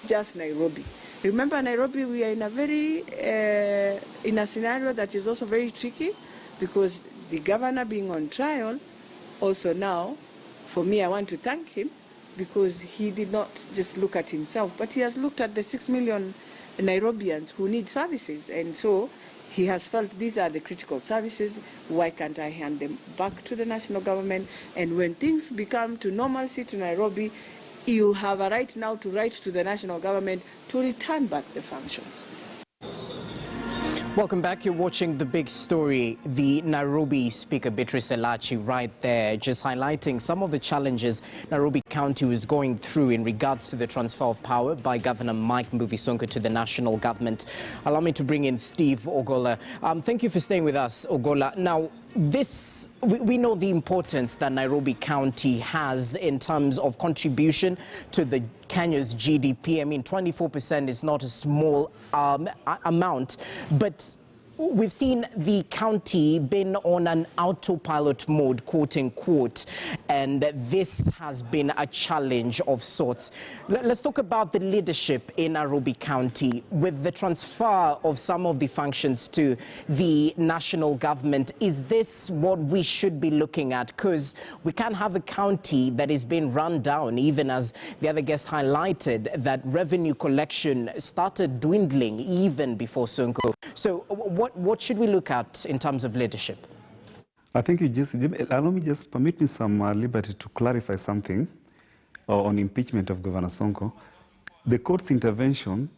just Nairobi. Remember, Nairobi, we are in a in a scenario that is also very tricky, because the governor being on trial, also now, for me, I want to thank him, because he did not just look at himself, but he has looked at the 6 million Nairobians who need services. And so he has felt these are the critical services. Why can't I hand them back to the national government? And when things become to normalcy to Nairobi, you have a right now to write to the national government to return back the functions. Welcome back. You're watching The Big Story. The Nairobi Speaker, Beatrice Elachi, right there, just highlighting some of the challenges Nairobi County is going through in regards to the transfer of power by Governor Mike Mbuvi Sonko to the national government. Allow me to bring in Steve Ogola. Thank you for staying with us, Ogola. Now, we know the importance that Nairobi County has in terms of contribution to the Kenya's GDP. I mean, 24% is not a small amount, but we've seen the county been on an autopilot mode, quote unquote, and this has been a challenge of sorts. Let's talk about the leadership in Nairobi County. With the transfer of some of the functions to the national government, is this what we should be looking at? Because we can't have a county that is being run down, even as the other guest highlighted, that revenue collection started dwindling even before Sonko. So what should we look at in terms of leadership? I think permit me some liberty to clarify something on impeachment of Governor Sonko. The court's intervention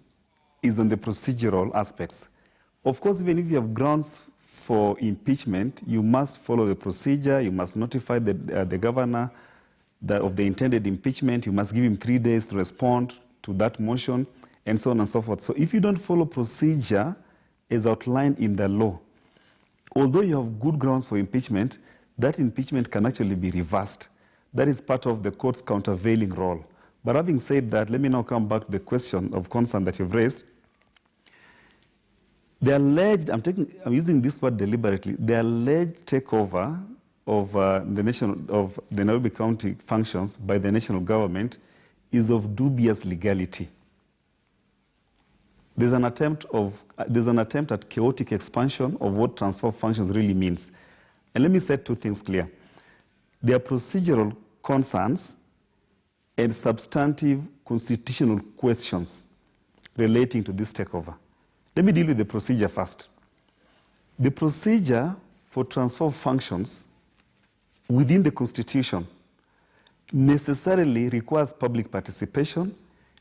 is on the procedural aspects. Of course, even if you have grounds for impeachment, you must follow the procedure. You must notify the governor of the intended impeachment. You must give him 3 days to respond to that motion, and so on and so forth. So if you don't follow procedure as outlined in the law, although you have good grounds for impeachment, that impeachment can actually be reversed. That is part of the court's countervailing role. But having said that, let me now come back to the question of concern that you've raised. The alleged, I'm using this word deliberately, the alleged takeover of the Nairobi County functions by the national government is of dubious legality. There's an attempt at chaotic expansion of what transfer of functions really means. And let me set two things clear. There are procedural concerns and substantive constitutional questions relating to this takeover. Let me deal with the procedure first. The procedure for transfer of functions within the Constitution necessarily requires public participation,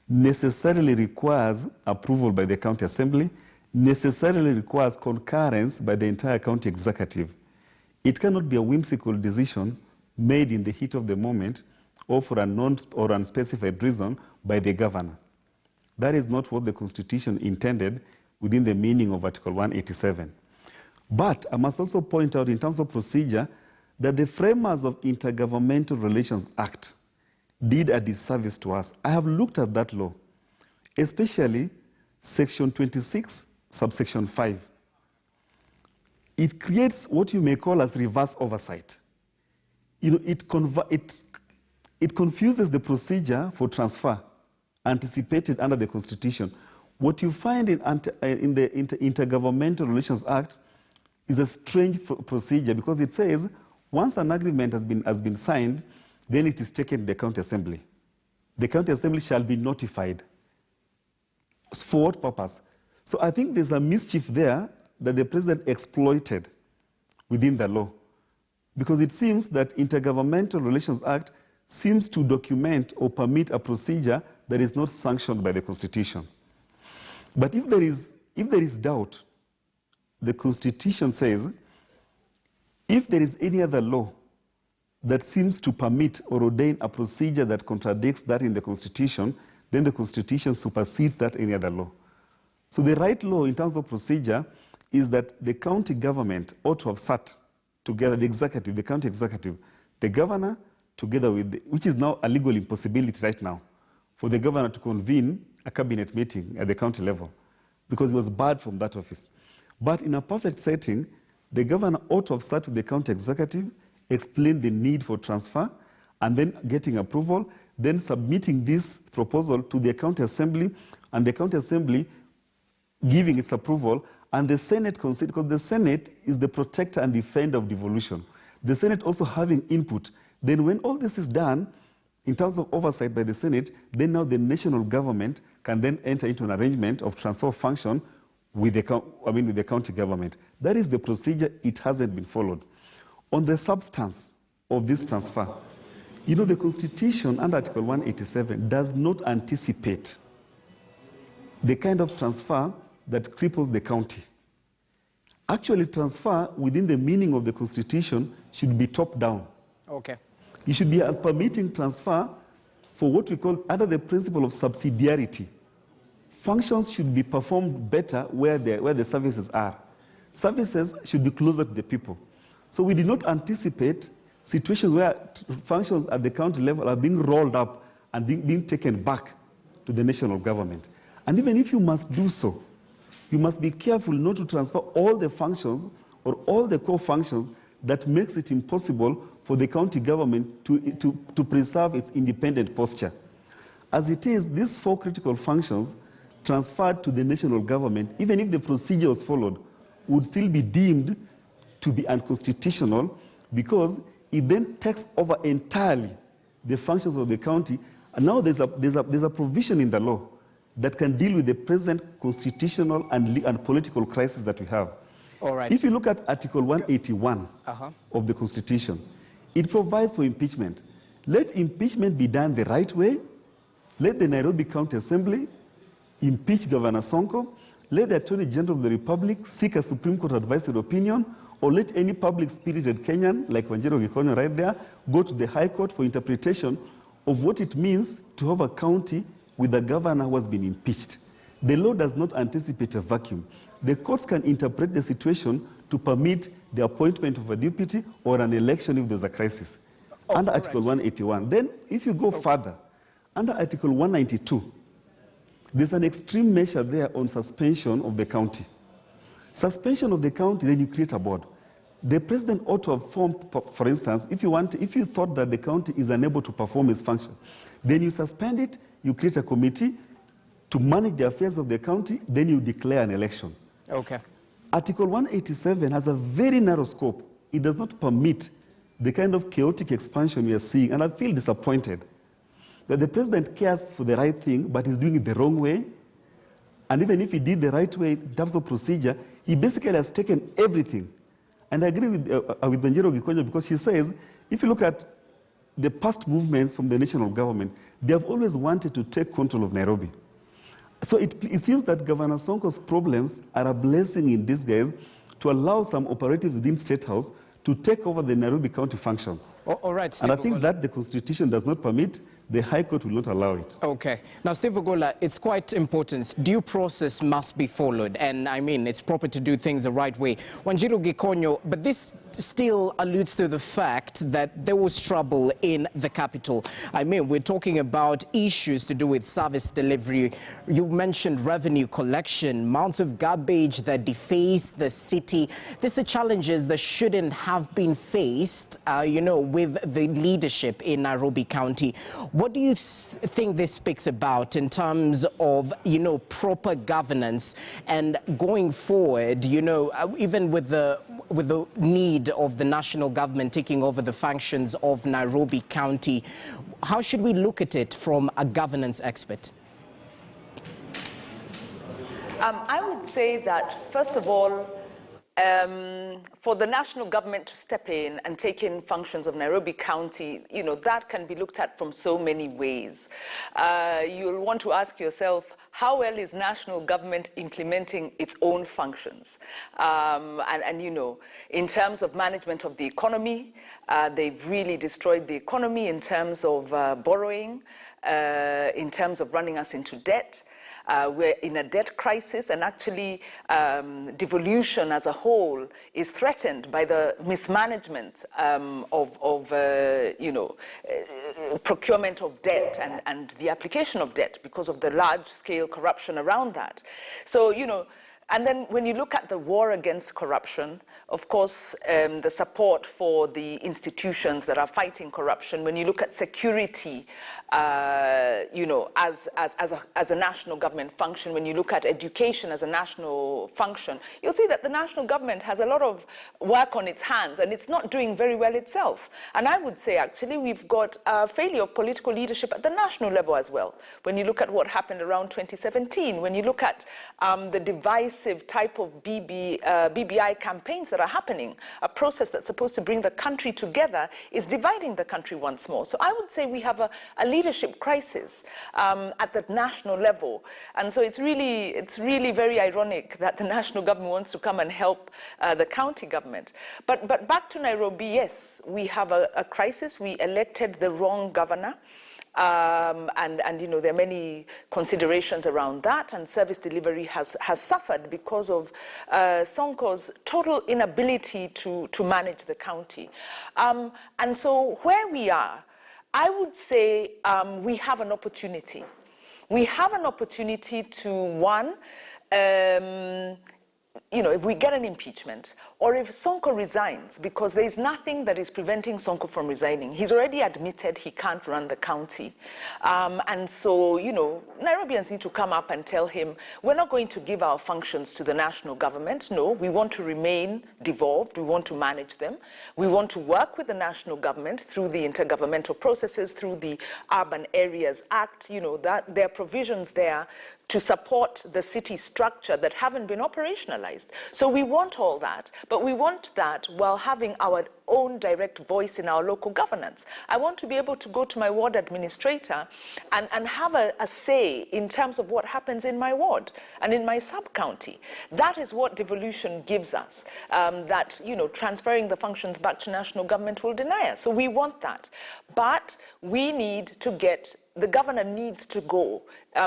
necessarily requires approval by the county assembly, necessarily requires concurrence by the entire county executive. It cannot be a whimsical decision made in the heat of the moment or for a or unspecified reason by the governor. That is not what the Constitution intended within the meaning of Article 187. But I must also point out in terms of procedure that the framers of Intergovernmental Relations Act did a disservice to us. I have looked at that law, especially Section 26, subsection 5. It creates what you may call as reverse oversight. You know, it confuses the procedure for transfer anticipated under the Constitution. What you find in the Intergovernmental Relations Act is a strange procedure, because it says once an agreement has been signed, then it is taken to the county assembly. The county assembly shall be notified. For what purpose? So I think there's a mischief there that the president exploited within the law, because it seems that Intergovernmental Relations Act seems to document or permit a procedure that is not sanctioned by the Constitution. But if there is doubt, the Constitution says if there is any other law that seems to permit or ordain a procedure that contradicts that in the Constitution, then the Constitution supersedes that any other law. So the right law in terms of procedure is that the county government ought to have sat together, the executive, the county executive, the governor, together with, which is now a legal impossibility right now, for the governor to convene a cabinet meeting at the county level, because he was barred from that office. But in a perfect setting, the governor ought to have sat with the county executive, explained the need for transfer, and then getting approval, then submitting this proposal to the county assembly, and the county assembly giving its approval, and the Senate consider, because the Senate is the protector and defender of devolution. The Senate also having input. Then when all this is done, in terms of oversight by the Senate, then now the national government can then enter into an arrangement of transfer of function with the county government. That is the procedure. It hasn't been followed. On the substance of this transfer, the Constitution under Article 187 does not anticipate the kind of transfer that cripples the county. Actually, transfer within the meaning of the Constitution should be top-down. Okay. You should be permitting transfer for what we call, under the principle of subsidiarity. Functions should be performed better where the services are. Services should be closer to the people. So we did not anticipate situations where functions at the county level are being rolled up and being taken back to the national government. And even if you must do so, you must be careful not to transfer all the functions or all the core functions that makes it impossible for the county government to preserve its independent posture. As it is, these 4 critical functions transferred to the national government, even if the procedure was followed, would still be deemed to be unconstitutional, because it then takes over entirely the functions of the county. And now there's a provision in the law that can deal with the present constitutional and political crisis that we have. All right. If you look at Article 181 of the Constitution, it provides for impeachment. Let impeachment be done the right way. Let the Nairobi County Assembly impeach Governor Sonko. Let the Attorney General of the Republic seek a Supreme Court advisory opinion, or let any public-spirited Kenyan, like Wanjiru Gikonyo right there, go to the High Court for interpretation of what it means to have a county with a governor who has been impeached. The law does not anticipate a vacuum. The courts can interpret the situation to permit the appointment of a deputy or an election if there's a crisis. Under Article 181. Then, if you go further, under Article 192, there's an extreme measure there on suspension of the county. Suspension of the county, then you create a board. The president ought to have formed, for instance, if you thought that the county is unable to perform its function, then you suspend it, you create a committee to manage the affairs of the county, then you declare an election. Okay. Article 187 has a very narrow scope. It does not permit the kind of chaotic expansion we are seeing, and I feel disappointed that the president cares for the right thing, but he's doing it the wrong way. And even if he did the right way in terms of procedure, he basically has taken everything. And I agree with Wanjiru Gikonyo, because she says, if you look at the past movements from the national government, they have always wanted to take control of Nairobi. So it seems that Governor Sonko's problems are a blessing in disguise to allow some operatives within State House to take over the Nairobi County functions. All right, Steve. And I think that the Constitution does not permit, the High Court will not allow it. Okay. Now, Steve Ogola, it's quite important. Due process must be followed. And I mean, it's proper to do things the right way. Wanjiru Gikonyo, but this still alludes to the fact that there was trouble in the capital. I mean, we're talking about issues to do with service delivery. You mentioned revenue collection, mounts of garbage that deface the city. These are challenges that shouldn't have been faced, with the leadership in Nairobi County. What do you think this speaks about in terms of, proper governance and going forward, even with the need of the national government taking over the functions of Nairobi County? How should we look at it from a governance expert? I would say that, first of all, for the national government to step in and take in functions of Nairobi County, that can be looked at from so many ways. You'll want to ask yourself, how well is national government implementing its own functions? In terms of management of the economy, they've really destroyed the economy in terms of borrowing, in terms of running us into debt. We're in a debt crisis, and actually devolution as a whole is threatened by the mismanagement of procurement of debt and the application of debt because of the large-scale corruption around that. So, And then when you look at the war against corruption, of course, the support for the institutions that are fighting corruption, when you look at security, you know, as a national government function, when you look at education as a national function, you'll see that the national government has a lot of work on its hands, and it's not doing very well itself. And I would say, actually, we've got a failure of political leadership at the national level as well. When you look at what happened around 2017, when you look at the divisive type of BBI campaigns that are happening, a process that's supposed to bring the country together is dividing the country once more. So I would say we have a leadership crisis at the national level. And so it's really very ironic that the national government wants to come and help the county government. But back to Nairobi, yes, we have a crisis. We elected the wrong governor. And you know, there are many considerations around that, and service delivery has suffered because of Sonko's total inability to manage the county. And so where we are, I would say we have an opportunity. We have an opportunity to, one, you know, if we get an impeachment, or if Sonko resigns, because there is nothing that is preventing Sonko from resigning. He's already admitted he can't run the county. And so, you know, Nairobians need to come up and tell him, we're not going to give our functions to the national government. No, we want to remain devolved. We want to manage them. We want to work with the national government through the intergovernmental processes, through the Urban Areas Act, you know, that there are provisions there to support the city structure that haven't been operationalized. So we want all that, but we want that while having our own direct voice in our local governance. I want to be able to go to my ward administrator and have a say in terms of what happens in my ward and in my sub-county. That is what devolution gives us, that, you know, transferring the functions back to national government will deny us. So we want that. But we need to get, the governor needs to go.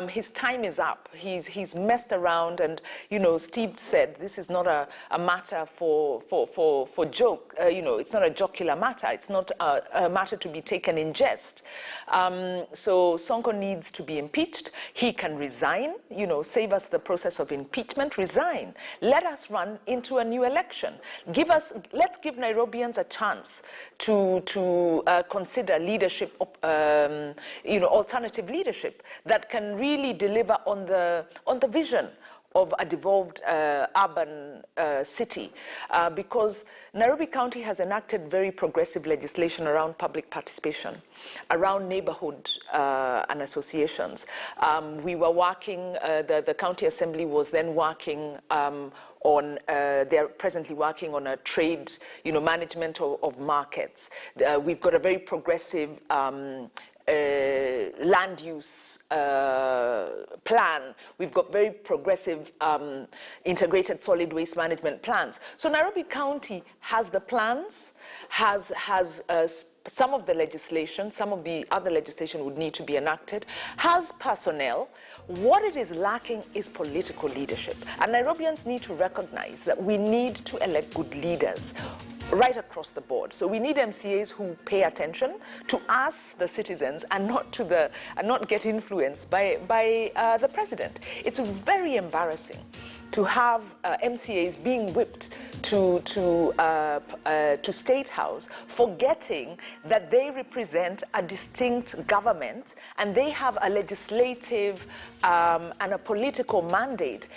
His time is up. He's messed around, and, you know, Steve said this is not a matter for joke. You know, it's not a jocular matter. It's not a matter to be taken in jest. So Sonko needs to be impeached. He can resign. You know, save us the process of impeachment. Resign. Let us run into a new election. Let's give Nairobians a chance to consider leadership, you know, alternative leadership that can really deliver on the vision of a devolved urban city, because Nairobi County has enacted very progressive legislation around public participation, around neighborhood and associations. We were working, the County Assembly was then working they're presently working on a trade, you know, management of markets. We've got a very progressive land use plan. We've got very progressive integrated solid waste management plans. So Nairobi County has the plans, has some of the legislation, some of the other legislation would need to be enacted, has personnel. What it is lacking is political leadership. And Nairobians need to recognize that we need to elect good leaders right across the board. So we need MCAs who pay attention to us, the citizens, and not get influenced by the president. It's very embarrassing to have MCAs being whipped to State House, forgetting that they represent a distinct government and they have a legislative and a political mandate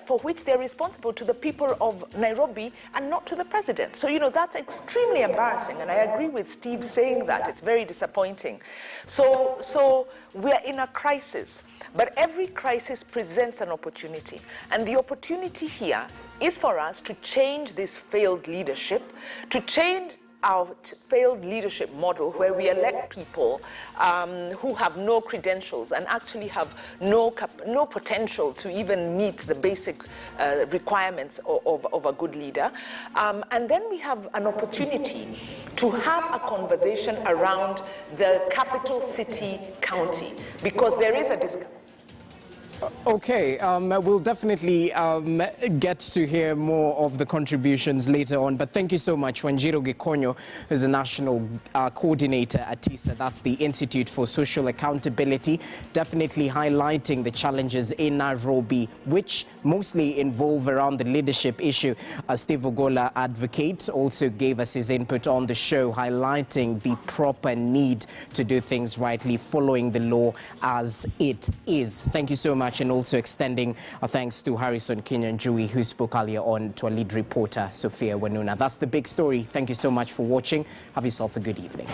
for which they're responsible to the people of Nairobi and not to the president. So, you know, that's extremely embarrassing, and I agree with Steve saying that. It's very disappointing. So we're in a crisis, but every crisis presents an opportunity, and the opportunity here is for us to change this failed leadership, to change our failed leadership model where we elect people who have no credentials and actually have no potential to even meet the basic requirements of a good leader. And then we have an opportunity to have a conversation around the capital city county, because there is a discussion. Okay, we'll definitely get to hear more of the contributions later on. But thank you so much, Wanjiro Gikonyo, who's a national coordinator at TISA. That's the Institute for Social Accountability, definitely highlighting the challenges in Nairobi, which mostly involve around the leadership issue. Steve Ogola, advocate, also gave us his input on the show, highlighting the proper need to do things rightly, following the law as it is. Thank you so much. And also extending our thanks to Harrison Kinyanjui, who spoke earlier on, to our lead reporter, Sophia Wanuna. That's the big story. Thank you so much for watching. Have yourself a good evening.